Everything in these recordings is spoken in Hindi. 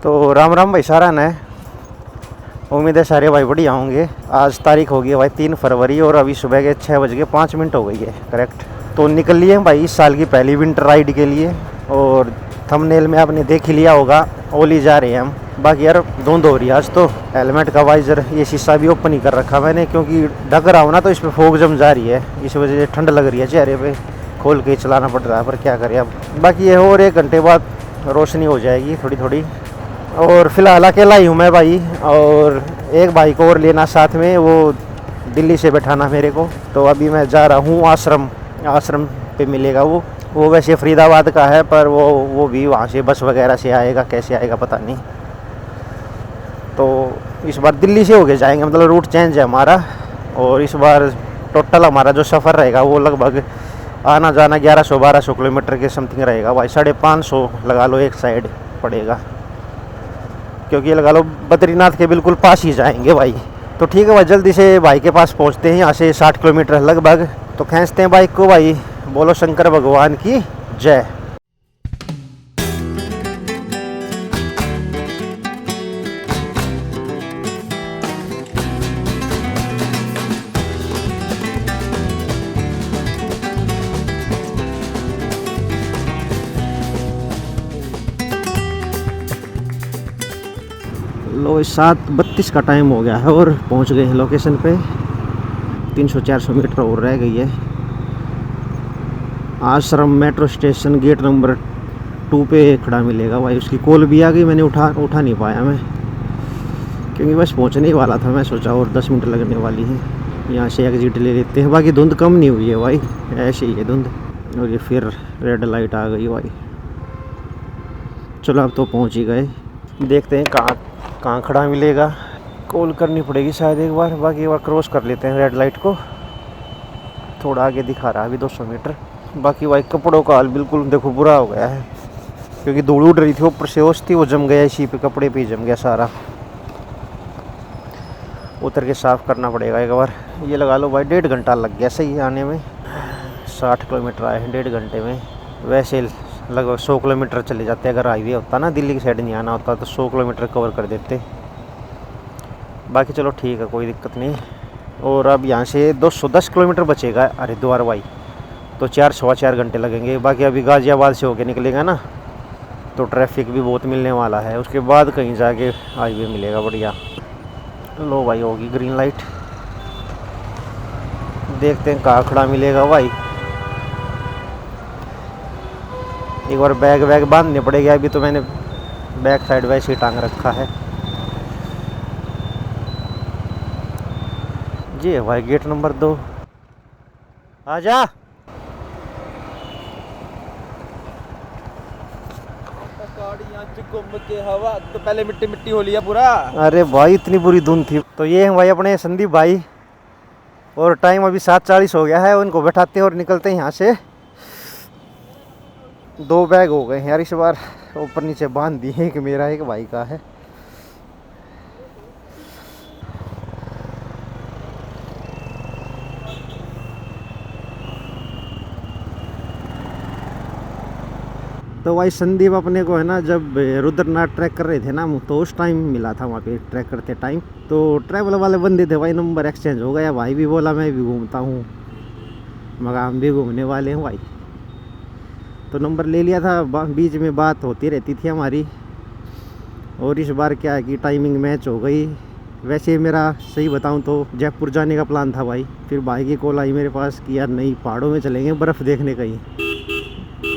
तो राम राम भाई सारा ने। उम्मीद है सारे भाई बढ़िया होंगे। आज तारीख हो गई है भाई 3 फरवरी और अभी सुबह के 6:05 हो गई है करेक्ट। तो निकल लिए हैं भाई इस साल की पहली विंटर राइड के लिए। और थंबनेल में आपने देख ही लिया होगा, ओली जा रहे हैं हम। बाकी यार धुंध हो रही है आज तो। हेलमेट का वाइजर ये शीशा भी ओपन ही कर रखा मैंने, क्योंकि ढक रहा हूँ ना तो इस पर फोग जम जा रही है, इस वजह से ठंड लग रही है चेहरे पे। खोल के चलाना पड़ रहा है, पर क्या करें अब। बाकी ये और 1 घंटे बाद रोशनी हो जाएगी थोड़ी थोड़ी। और फिलहाल अकेला ही हूँ मैं भाई, और एक भाई को और लेना साथ में, वो दिल्ली से बैठाना मेरे को। तो अभी मैं जा रहा हूँ आश्रम पे मिलेगा वो वैसे फरीदाबाद का है, पर वो भी वहाँ से बस वगैरह से आएगा, कैसे आएगा पता नहीं। तो इस बार दिल्ली से होके जाएंगे, मतलब रूट चेंज है हमारा। और इस बार टोटल हमारा जो सफ़र रहेगा वो लगभग आना जाना 1100-1200 किलोमीटर के समथिंग रहेगा भाई। 550 लगा लो एक साइड पड़ेगा, क्योंकि ये लगा लो बद्रीनाथ के बिल्कुल पास ही जाएंगे भाई। तो ठीक है भाई, जल्दी से भाई के पास पहुंचते हैं। यहाँ से 60 किलोमीटर लगभग। तो खींचते हैं बाइक को भाई। बोलो शंकर भगवान की जय। लो 7:32 का टाइम हो गया है और पहुंच गए हैं लोकेशन पे। 300-400 मीटर और रह गई है। आश्रम मेट्रो स्टेशन गेट नंबर 2 पे खड़ा मिलेगा भाई। उसकी कॉल भी आ गई, मैंने उठा नहीं पाया मैं, क्योंकि बस पहुंचने ही वाला था। मैं सोचा और 10 मिनट लगने वाली है, यहाँ से एग्जिट ले लेते हैं। बाकी धुंध कम नहीं हुई है भाई, ऐसे ही है धुंध। और ये फिर रेड लाइट आ गई भाई। चलो अब तो पहुँच ही गए। देखते हैं कहाँ खड़ा मिलेगा। कॉल करनी पड़ेगी शायद एक बार। बाकी एक बार क्रॉस कर लेते हैं रेड लाइट को। थोड़ा आगे दिखा रहा है अभी 200 मीटर। बाकी भाई कपड़ों का हाल बिल्कुल देखो बुरा हो गया है, क्योंकि धूल उड़ रही थी ऊपर से, ओस थी वो जम गया इसी पे, कपड़े पे ही जम गया सारा। उतर के साफ़ करना पड़ेगा एक बार। ये लगा लो भाई 1.5 घंटा लग गया सही आने में। 60 किलोमीटर आए हैं 1.5 घंटे में। वैसे लगभग 100 किलोमीटर चले जाते। अगर हाईवे होता ना, दिल्ली की साइड नहीं आना होता, तो 100 किलोमीटर कवर कर देते। बाकी चलो ठीक है, कोई दिक्कत नहीं। और अब यहाँ से 210 किलोमीटर बचेगा हरिद्वार भाई। तो 4-4.25 घंटे लगेंगे। बाकी अभी गाज़ियाबाद से होके निकलेगा ना, तो ट्रैफिक भी बहुत मिलने वाला है। उसके बाद कहीं जाके हाईवे मिलेगा बढ़िया। लो भाई होगी ग्रीन लाइट। देखते हैं कहाँ खड़ा मिलेगा भाई। एक बार बैग बांधने पड़ेगी। अभी तो मैंने बैक साइड वैसे ही टांग रखा है। जी भाई गेट नंबर 2। आजा। घूम के हवा तो पहले मिट्टी मिट्टी हो लिया पूरा। अरे भाई इतनी बुरी धुंध थी। तो ये हैं भाई अपने संदीप भाई, और टाइम अभी 7:40 हो गया है। उनको बैठाते हैं और निकलते हैं यहाँ से। 2 बैग हो गए हैं यार इस बार, ऊपर नीचे बांध दिए। एक मेरा एक भाई का है। तो भाई संदीप अपने को है ना, जब रुद्रनाथ ट्रैक कर रहे थे ना, तो उस टाइम मिला था वहाँ पे ट्रैक करते टाइम। तो ट्रैवल वाले बंदे थे भाई, नंबर एक्सचेंज हो गया। भाई भी बोला मैं भी घूमता हूँ, मगर हम भी घूमने वाले हैं भाई। तो नंबर ले लिया था। बीच में बात होती रहती थी हमारी। और इस बार क्या है कि टाइमिंग मैच हो गई। वैसे मेरा सही बताऊं तो जयपुर जाने का प्लान था भाई। फिर भाई की कॉल आई मेरे पास कि यार नहीं, पहाड़ों में चलेंगे बर्फ़ देखने कहीं।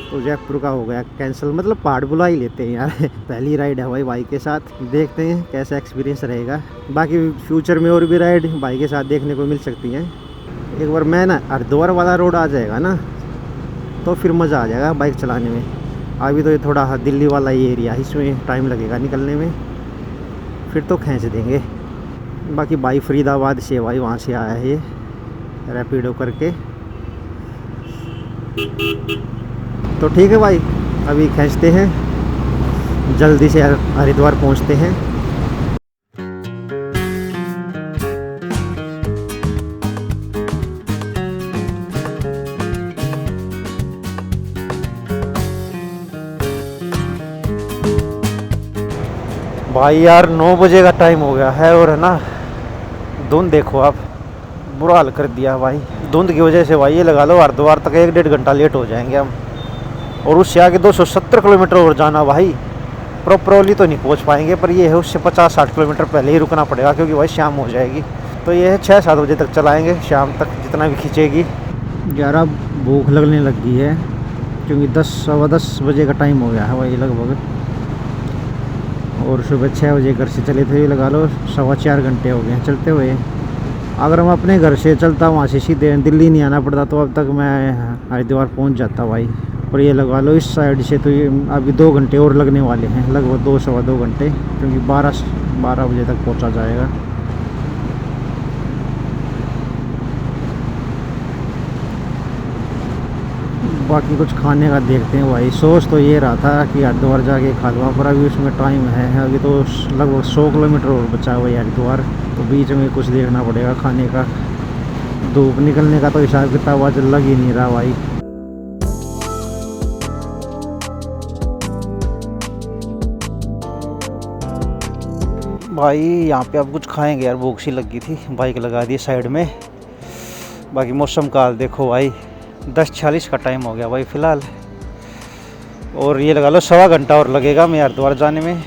तो जयपुर का हो गया कैंसिल। मतलब पहाड़ बुला ही लेते हैं यार। पहली राइड है भाई के साथ, देखते हैं कैसा एक्सपीरियंस रहेगा। बाकी फ्यूचर में और भी राइड भाई के साथ देखने को मिल सकती हैं। एक बार मैं ना हरिद्वार वाला रोड आ जाएगा ना, तो फिर मज़ा आ जाएगा बाइक चलाने में। अभी तो ये थोड़ा दिल्ली वाला ये एरिया है, इसमें टाइम लगेगा निकलने में, फिर तो खींच देंगे। बाकी भाई फरीदाबाद से भाई, वहाँ से आया है ये रैपिडो करके। तो ठीक है भाई, अभी खींचते हैं, जल्दी से हरिद्वार पहुँचते हैं। भाई यार 9 बजे का टाइम हो गया है और है ना धुंध देखो आप, बुरा हाल कर दिया भाई। धुंध की वजह से भाई ये लगा लो हरिद्वार तक 1-1.5 घंटा लेट हो जाएंगे हम। और उससे आगे 270 किलोमीटर और जाना भाई। प्रॉपरली तो नहीं पहुंच पाएंगे, पर ये है उससे 50-60 किलोमीटर पहले ही रुकना पड़ेगा, क्योंकि भाई शाम हो जाएगी। तो ये है 6-7 बजे तक चलाएँगे, शाम तक जितना भी खींचेगी। यार अब भूख लगने लग गई है, क्योंकि 10-10 बजे का टाइम हो गया है भाई लगभग। और सुबह 6 बजे घर से चले थे, लगा लो 4.25 घंटे हो गए हैं चलते हुए। अगर मैं अपने घर से चलता वहाँ से सीधे दिल्ली नहीं आना पड़ता तो अब तक मैं हरिद्वार पहुँच जाता भाई। और ये लगा लो इस साइड से तो ये अभी 2 घंटे और लगने वाले हैं, लगभग 2-2.25 घंटे, क्योंकि 12 बजे तक पहुँचा जाएगा। बाकी कुछ खाने का देखते हैं भाई। सोच तो ये रहा था कि हरिद्वार जाके खा लूँ, पर अभी उसमें टाइम है, अभी तो लगभग 100 किलोमीटर और बचा हुआ है हरिद्वार। तो बीच में कुछ देखना पड़ेगा खाने का। धूप निकलने का तो हिसाब किताब आज लग ही नहीं रहा भाई। भाई यहाँ पे अब कुछ खाएंगे यार, भूख सी लगी थी, बाइक लगा दी साइड में। बाकी मौसम का हाल देखो भाई, 10:40 का टाइम हो गया भाई फ़िलहाल। और ये लगा लो 1.25 घंटा और लगेगा मैं हरिद्वार जाने में।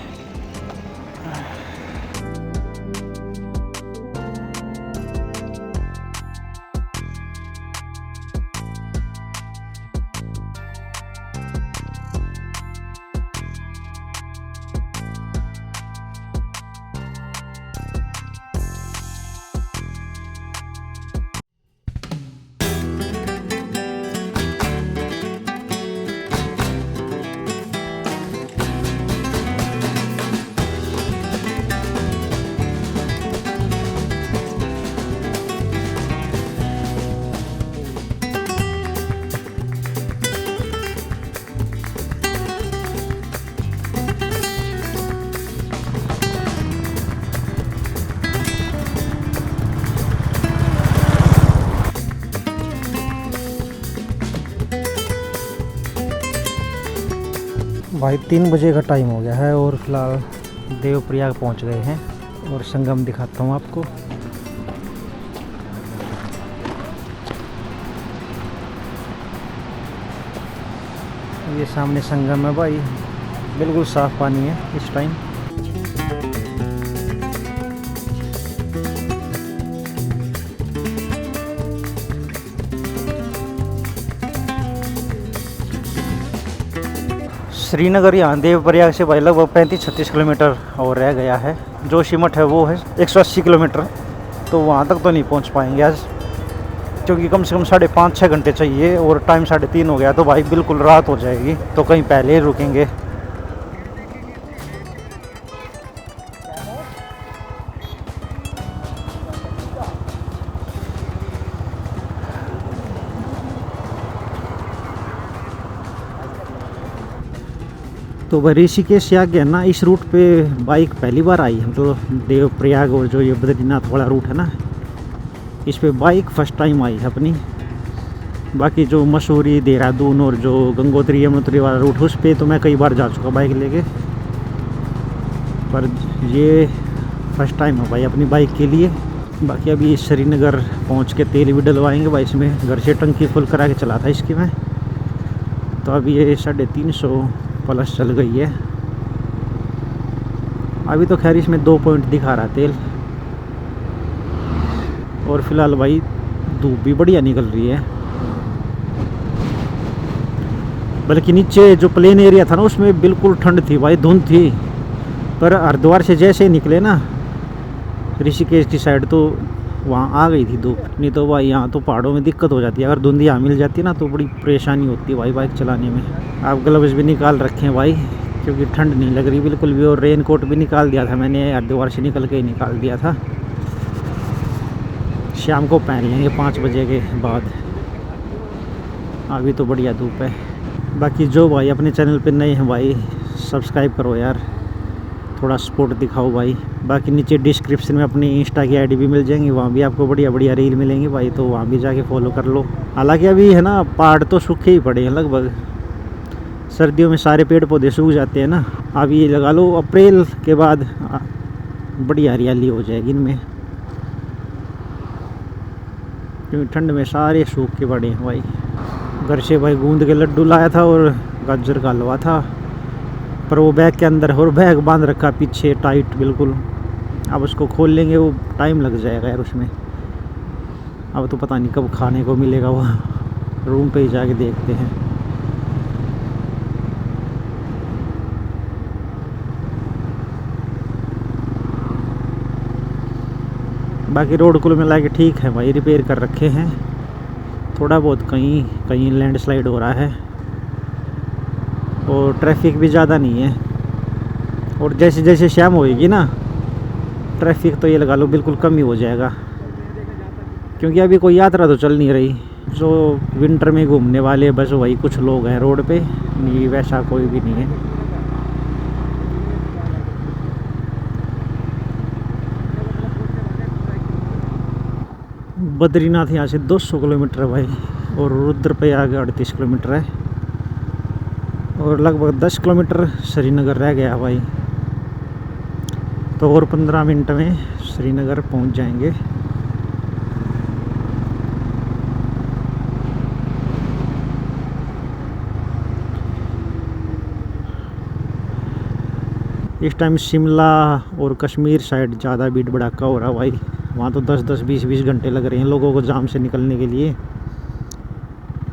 भाई 3 बजे का टाइम हो गया है और फिलहाल देवप्रयाग पहुंच गए हैं। और संगम दिखाता हूं आपको। ये सामने संगम है भाई, बिल्कुल साफ पानी है इस टाइम। श्रीनगर यहाँ देवप्रयाग से भाई लगभग 35-36 किलोमीटर और रह गया है। जोशीमठ है वो है 180 किलोमीटर, तो वहाँ तक तो नहीं पहुँच पाएंगे आज, क्योंकि कम से कम 5.5-6 घंटे चाहिए और टाइम 3:30 हो गया, तो भाई बिल्कुल रात हो जाएगी। तो कहीं पहले ही रुकेंगे। तो भाई ऋषिकेश से आगे है ना, इस रूट पे बाइक पहली बार आई है, तो देवप्रयाग और जो ये बद्रीनाथ वाला रूट है ना, इस पे बाइक फर्स्ट टाइम आई है अपनी। बाकी जो मसूरी, देहरादून और जो गंगोत्री यमुनोत्री वाला रूट, उस पे तो मैं कई बार जा चुका बाइक लेके, पर ये फर्स्ट टाइम है भाई अपनी बाइक के लिए। बाकी अभी श्रीनगर पहुंच के तेल भी डलवाएंगे भाई इसमें, घर से टंकी फुल करा के चला था इसकी मैं। तो अभी ये 350 प्लस चल गई है। अभी तो खैर इसमें 2 पॉइंट दिखा रहा तेल। और फिलहाल भाई धूप भी बढ़िया निकल रही है, बल्कि नीचे जो प्लेन एरिया था ना उसमें बिल्कुल ठंड थी भाई, धुंध थी। पर हरिद्वार से जैसे ही निकले ना ऋषिकेश की साइड, तो वहाँ आ गई थी धूप। नहीं तो भाई यहाँ तो पहाड़ों में दिक्कत हो जाती है, अगर धुंध यहाँ मिल जाती है ना तो बड़ी परेशानी होती है भाई बाइक चलाने में। आप ग्लव्स भी निकाल रखे हैं भाई, क्योंकि ठंड नहीं लग रही बिल्कुल भी। और रेन कोट भी निकाल दिया था मैंने, हरिद्वार से निकल के ही निकाल दिया था। शाम को पहन लेंगे 5 बजे के बाद, अभी तो बढ़िया धूप है। बाकी जो भाई अपने चैनल पे नए हैं भाई, सब्सक्राइब करो यार, थोड़ा सपोर्ट दिखाओ भाई। बाकी नीचे डिस्क्रिप्शन में अपनी इंस्टा की आईडी भी मिल जाएंगी, वहाँ भी आपको बढ़िया बढ़िया रील मिलेंगी भाई, तो वहाँ भी जाके फॉलो कर लो। हालांकि अभी है ना पहाड़ तो सूखे ही पड़े हैं लगभग, सर्दियों में सारे पेड़ पौधे सूख जाते हैं ना। अब ये लगा लो अप्रैल के बाद बड़ी हरियाली हो जाएगी इनमें, क्योंकि ठंड में सारे सूख के पड़े हैं भाई। घर से भाई गूंद के लड्डू लाया था और गाजर का हलवा था, पर वो बैग के अंदर और बैग बांध रखा पीछे टाइट बिल्कुल। अब उसको खोल लेंगे, वो टाइम लग जाएगा यार उसमें। अब तो पता नहीं कब खाने को मिलेगा, वो रूम पे ही जाके देखते हैं। बाकी रोड कुल मिला के ठीक है भाई, रिपेयर कर रखे हैं। थोड़ा बहुत कहीं कहीं लैंडस्लाइड हो रहा है और ट्रैफिक भी ज़्यादा नहीं है। और जैसे जैसे शाम होएगी ना, ट्रैफिक तो ये लगा लो बिल्कुल कम ही हो जाएगा, क्योंकि अभी कोई यात्रा तो चल नहीं रही। जो विंटर में घूमने वाले बस वही कुछ लोग हैं रोड पे, नहीं वैसा कोई भी नहीं है। बद्रीनाथ यहाँ से 200 किलोमीटर है भाई, और रुद्रप्रयाग 38 किलोमीटर है, और लगभग 10 किलोमीटर श्रीनगर रह गया भाई। तो और 15 मिनट में श्रीनगर पहुँच जाएंगे। इस टाइम शिमला और कश्मीर साइड ज़्यादा भीड़ भड़ाका हो रहा भाई। वहाँ तो 10-10, 20-20 घंटे लग रहे हैं लोगों को जाम से निकलने के लिए।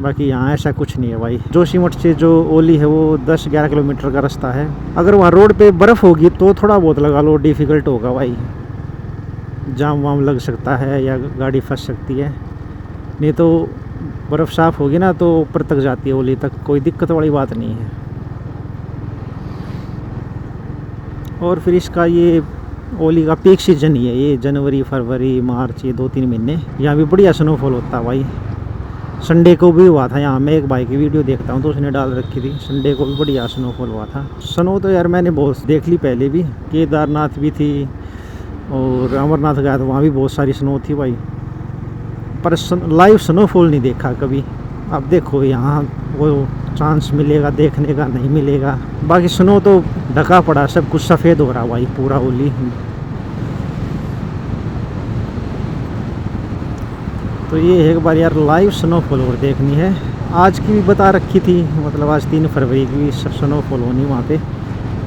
बाकी यहाँ ऐसा कुछ नहीं है भाई। जोशीमठ से जो ओली है वो 10-11 किलोमीटर का रास्ता है। अगर वहाँ रोड पे बर्फ़ होगी तो थोड़ा बहुत लगा लो डिफ़िकल्ट होगा भाई, जाम वाम लग सकता है या गाड़ी फंस सकती है। नहीं तो बर्फ़ साफ़ होगी ना तो ऊपर तक जाती है ओली तक, कोई दिक्कत वाली बात नहीं है। और फिर इसका ये ओली का पीक सीजन ही है, ये जनवरी फरवरी मार्च, ये 2-3 महीने यहाँ भी बढ़िया स्नोफॉल होता है भाई। संडे को भी हुआ था यहाँ, मैं एक भाई की वीडियो देखता हूँ तो उसने डाल रखी थी, संडे को भी बढ़िया स्नोफॉल हुआ था। स्नो तो यार मैंने बहुत देख ली पहले भी, केदारनाथ भी थी और अमरनाथ गया तो वहाँ भी बहुत सारी स्नो थी भाई, पर लाइव स्नोफॉल नहीं देखा कभी। अब देखो यहाँ वो चांस मिलेगा देखने का, नहीं मिलेगा। बाकी स्नो तो ढका पड़ा, सब कुछ सफ़ेद हो रहा भाई पूरा ओली। तो ये एक बार यार लाइव स्नोफॉल और देखनी है। आज की भी बता रखी थी, मतलब आज 3 फरवरी की भी स्नोफॉल होनी वहाँ पे।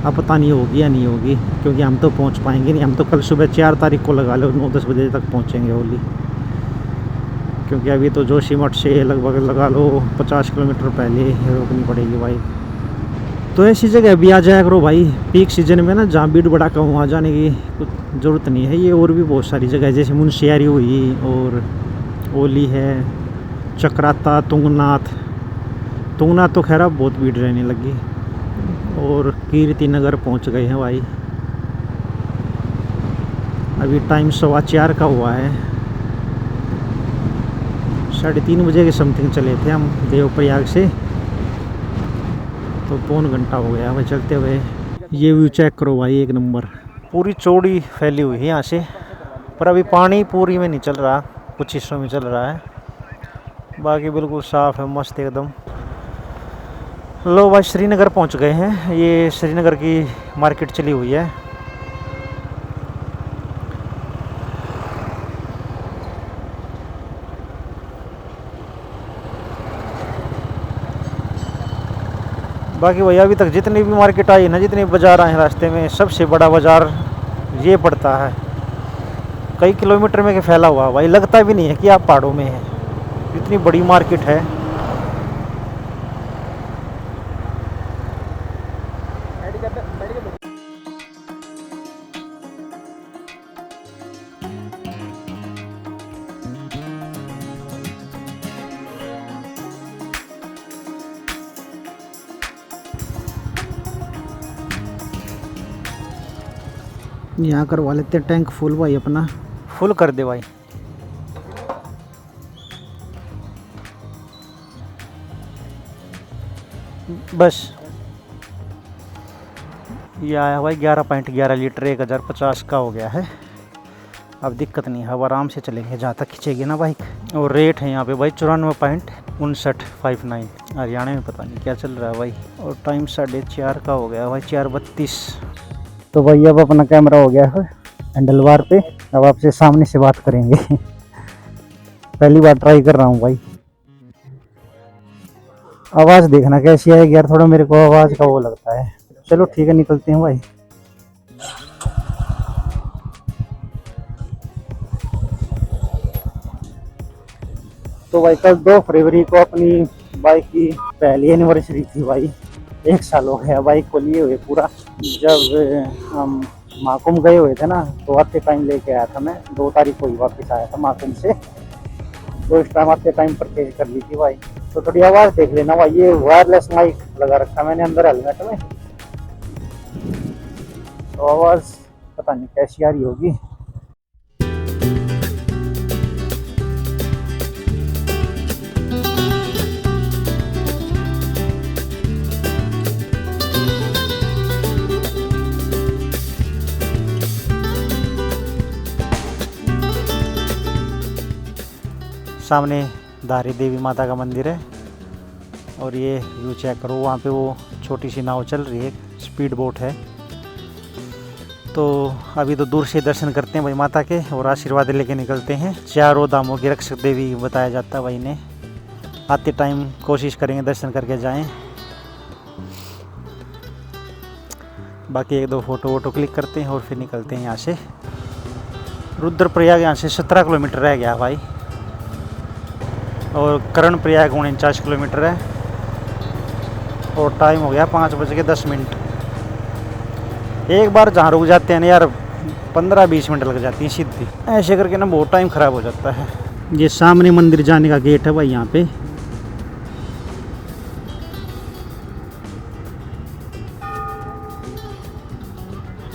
अब पता नहीं होगी या नहीं होगी, क्योंकि हम तो पहुँच पाएंगे नहीं। हम तो कल सुबह 4 तारीख को लगा लो 9-10 बजे तक पहुँचेंगे ओली, क्योंकि अभी तो जोशीमठ से लगभग लगा लो 50 किलोमीटर पहले रोकनी पड़ेगी भाई। तो ऐसी जगह भी आ जाया करो भाई पीक सीजन में ना, जहाँ भीड़ भड़ाका वहाँ जाने की कुछ ज़रूरत नहीं है। ये और भी बहुत सारी जगह है, जैसे मुंशियारी हुई और ओली है, चक्राता, तुंगनाथ तो खैर अब बहुत भीड़ रहने लगी। और कीर्ति नगर पहुँच गए हैं भाई। अभी टाइम 4:15 का हुआ है, 3:30 बजे के समथिंग चले थे हम देवप्रयाग से, तो 3 घंटा हो गया भाई चलते हुए। ये व्यू चेक करो भाई, एक नंबर। पूरी चौड़ी फैली हुई है यहाँ से, पर अभी पानी पूरी में नहीं चल रहा, कुछ हिस्सों में चल रहा है, बाकी बिल्कुल साफ़ है, मस्त एकदम। लो भाई श्रीनगर पहुँच गए हैं। ये श्रीनगर की मार्केट चली हुई है। बाकी भैया अभी तक जितनी भी मार्केट आई ना, जितने बाज़ार आए हैं रास्ते में, सबसे बड़ा बाज़ार ये पड़ता है। कई किलोमीटर में के फैला हुआ भाई, लगता भी नहीं है कि आप पहाड़ों में हैं, इतनी बड़ी मार्केट है। यहाँ करवा लेते हैं टैंक फुल भाई, अपना फुल कर दे भाई। बस ये आया भाई 11.11 लीटर, 1050 का हो गया है। अब दिक्कत नहीं है, अब आराम से चलेंगे जहाँ तक खींचेगी ना बाइक। और रेट है यहाँ पे भाई 94.5959। हरियाणा में पता नहीं क्या चल रहा है भाई। और टाइम 4:30 का हो गया भाई, 4:32। तो भाई अब अपना कैमरा हो गया है हैंडल बार पे। अब आपसे सामने से बात करेंगे। पहली बार ट्राई कर रहा हूँ भाई। आवाज़ देखना कैसी आएगी यार, थोड़ा मेरे को आवाज़ का वो लगता है। चलो ठीक है, निकलते हैं भाई। तो भाई कल 2 फरवरी को अपनी बाइक की पहली एनिवर्सरी थी भाई। 1 साल हो गया बाइक को लिए हुए पूरा। जब हम माकुम गए हुए थे ना, तो आते टाइम लेके आया था मैं। 2 तारीख को ही वापस आया था माकुम से। तो इस टाइम आते टाइम परचेज कर ली थी भाई। तो थोड़ी आवाज़ देख लेना भाई। ये वायरलेस माइक लगा रखा मैंने अंदर हेलमेट में, तो आवाज़ पता नहीं कैसी आ रही होगी। सामने धारी देवी माता का मंदिर है। और ये व्यू चेक करो, वहाँ पे वो छोटी सी नाव चल रही है, स्पीड बोट है। तो अभी तो दूर से दर्शन करते हैं भाई माता के और आशीर्वाद लेके निकलते हैं। 4 धामों की रक्षक देवी बताया जाता है भाई ने। आते टाइम कोशिश करेंगे दर्शन करके जाएं। बाकी 1-2 फोटो वोटो क्लिक करते हैं और फिर निकलते हैं यहाँ से। रुद्रप्रयाग यहाँ से 17 किलोमीटर रह गया भाई। और कर्णप्रयाग 49 किलोमीटर है। और टाइम हो गया 5:10। एक बार जहाँ रुक जाते हैं ना यार, 15-20 मिनट लग जाती हैं सीधी। ऐसे करके ना बहुत टाइम ख़राब हो जाता है। ये सामने मंदिर जाने का गेट है भाई यहाँ पे।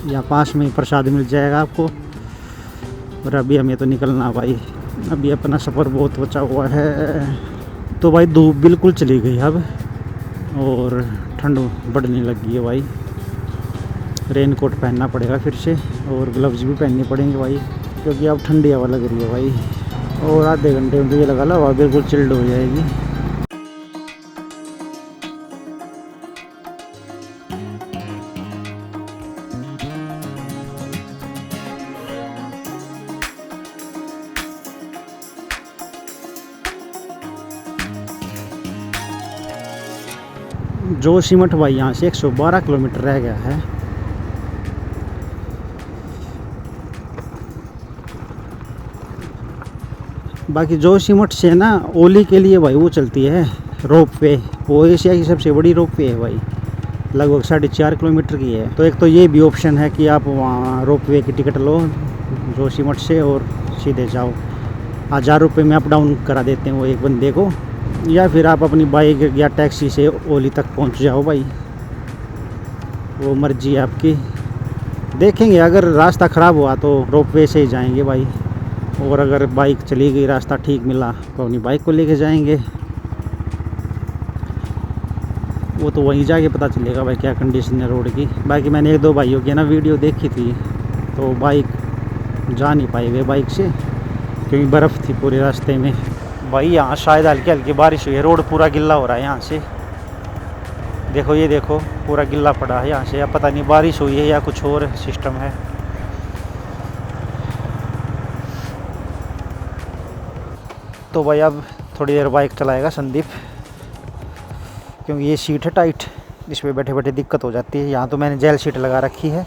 यहाँ पास में ही प्रसाद मिल जाएगा आपको। और अभी हमें तो निकलना भाई, अभी अपना सफ़र बहुत बचा हुआ है। तो भाई धूप बिल्कुल चली गई अब और ठंड बढ़ने लगी है भाई। रेनकोट पहनना पड़ेगा फिर से और ग्लव्स भी पहनने पड़ेंगे भाई, क्योंकि अब ठंडी हवा लग रही है भाई। और आधे घंटे में तो ये लगा लो हवा बिल्कुल चिल्ड हो जाएगी। जोशीमठ भाई यहाँ से 112 किलोमीटर रह गया है। बाकी जोशीमठ से ना ओली के लिए भाई वो चलती है रोप वे। वो एशिया की सबसे बड़ी रोप वे है भाई, लगभग 4.5 किलोमीटर की है। तो एक तो ये भी ऑप्शन है कि आप वहाँ रोप वे की टिकट लो जोशीमठ से और सीधे जाओ। 1000 रुपये में अप डाउन करा देते हैं वो एक बंदे को। या फिर आप अपनी बाइक या टैक्सी से ओली तक पहुंच जाओ भाई, वो मर्जी है आपकी। देखेंगे अगर रास्ता ख़राब हुआ तो रोपवे से ही जाएंगे भाई। और अगर बाइक चली गई, रास्ता ठीक मिला तो अपनी बाइक को लेके जाएंगे। वो तो वहीं जाके पता चलेगा भाई क्या कंडीशन है रोड की। बाकी मैंने 1-2 भाइयों की ना वीडियो देखी थी, तो बाइक जा नहीं पाए वे बाइक से, क्योंकि बर्फ़ थी पूरे रास्ते में भाई। यहाँ शायद हल्की हल्की बारिश हुई है, रोड पूरा गिल्ला हो रहा है यहाँ से। देखो ये देखो पूरा गिल्ला पड़ा है यहाँ से। या पता नहीं बारिश हुई है या कुछ और सिस्टम है। तो भाई अब थोड़ी देर बाइक चलाएगा संदीप, क्योंकि ये सीट है टाइट, इस पर बैठे बैठे दिक्कत हो जाती है। यहाँ तो मैंने जेल सीट लगा रखी है,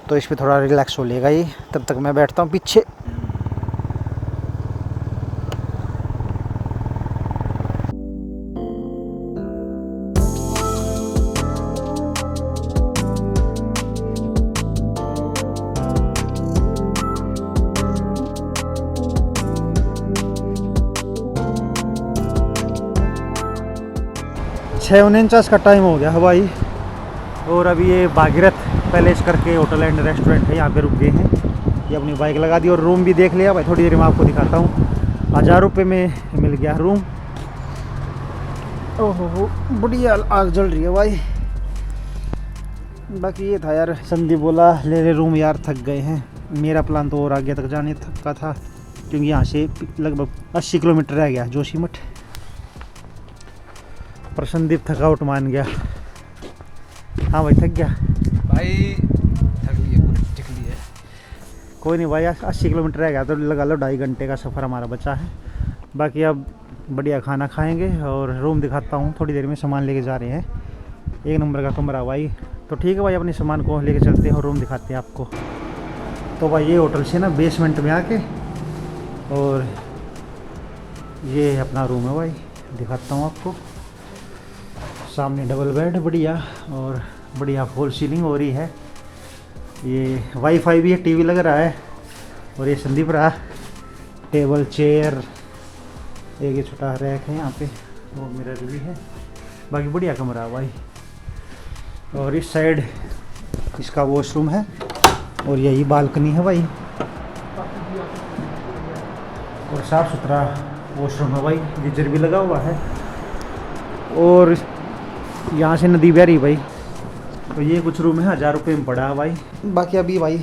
तो इस पर थोड़ा रिलैक्स हो लेगा ये। तब तक मैं बैठता हूँ पीछे। छः 49 का टाइम हो गया है भाई। और अभी ये भागीरथ पैलेस करके होटल एंड रेस्टोरेंट है, यहाँ पे रुक गए हैं। ये अपनी बाइक लगा दी और रूम भी देख लिया भाई। थोड़ी देर में आपको दिखाता हूँ। 1000 रुपये में मिल गया रूम। ओहो बढ़िया आग जल रही है भाई। बाकी ये था यार, संदीप बोला ले रूम यार, थक गए हैं। मेरा प्लान तो और आगे तक जाने तक का था, क्योंकि यहाँ से लगभग 80 किलोमीटर रह गया जोशीमठ। प्रसन्नदीप थकावट मान गया। हाँ भाई थक गया भाई, थक लिए पूरी थक लिए। कोई नहीं भाई, 80 किलोमीटर रह गया तो लगा लो 2.5 घंटे का सफ़र हमारा बचा है। बाकी अब बढ़िया खाना खाएंगे और रूम दिखाता हूँ थोड़ी देर में। सामान लेके जा रहे हैं, 1 नंबर का कमरा भाई। तो ठीक है भाई, अपने सामान को लेके चलते हैं और रूम दिखाते हैं आपको। तो भाई ये होटल से ना बेसमेंट में आके, और ये अपना रूम है भाई, दिखाता हूँ आपको। सामने डबल बेड बढ़िया, और बढ़िया फॉल सीलिंग हो रही है। ये वाईफाई भी है, टीवी लग रहा है। और ये संदीप रहा, टेबल चेयर, एक ये छोटा रैक है यहाँ पे, वो मिरर भी है। बाकी बढ़िया कमरा है भाई। और इस साइड इसका वॉशरूम है, और यही बालकनी है भाई। और साफ़ सुथरा वॉशरूम है भाई, गीजर भी लगा हुआ है। और यहाँ से नदी बह रही भाई। तो ये कुछ रूम है, 1000 रुपये में पड़ा है भाई। बाकी अभी भाई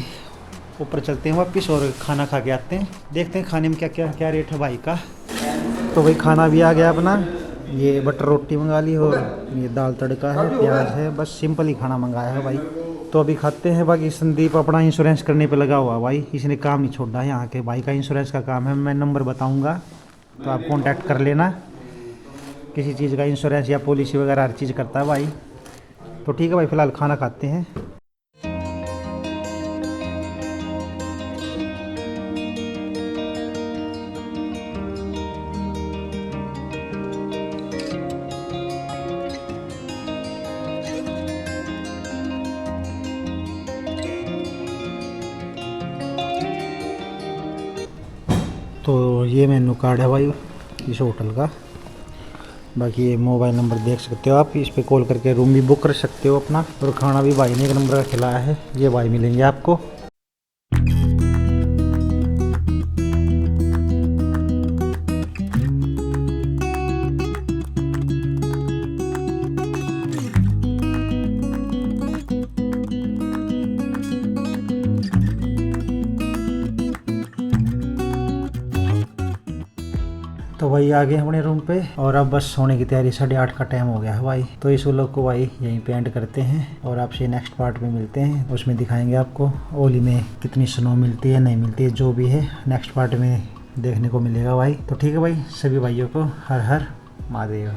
ऊपर चलते हैं वापस और खाना खा के आते हैं। देखते हैं खाने में क्या रेट है भाई का। तो भाई खाना भी आ गया अपना। ये बटर रोटी मंगा ली, और ये दाल तड़का है, प्याज है, बस सिंपल ही खाना मंगाया है भाई। तो अभी खाते हैं। बाकी संदीप अपना इंश्योरेंस करने पे लगा हुआ भाई, इसने काम नहीं छोड़ा है। यहाँ के भाई का इंश्योरेंस का काम है, मैं नंबर बताऊँगा तो आप कॉन्टैक्ट कर लेना। किसी चीज़ का इंश्योरेंस या पॉलिसी वगैरह हर चीज़ करता है भाई। तो ठीक है भाई, फ़िलहाल खाना खाते हैं। तो ये मेन्यू कार्ड है भाई इस होटल का। बाकी ये मोबाइल नंबर देख सकते हो आप, इस पे कॉल करके रूम भी बुक कर सकते हो अपना। और खाना भी भाई ने 1 नंबर का खिलाया है। ये भाई मिलेंगे आपको। तो भाई आ गए अपने रूम पे, और अब बस सोने की तैयारी। 8:30 का टाइम हो गया है भाई। तो इस व्लॉग को भाई यहीं पे एंड करते हैं, और आपसे नेक्स्ट पार्ट में मिलते हैं। उसमें दिखाएंगे आपको ओली में कितनी स्नो मिलती है, नहीं मिलती है, जो भी है नेक्स्ट पार्ट में देखने को मिलेगा भाई। तो ठीक है भाई, सभी भाइयों को हर हर महादेव।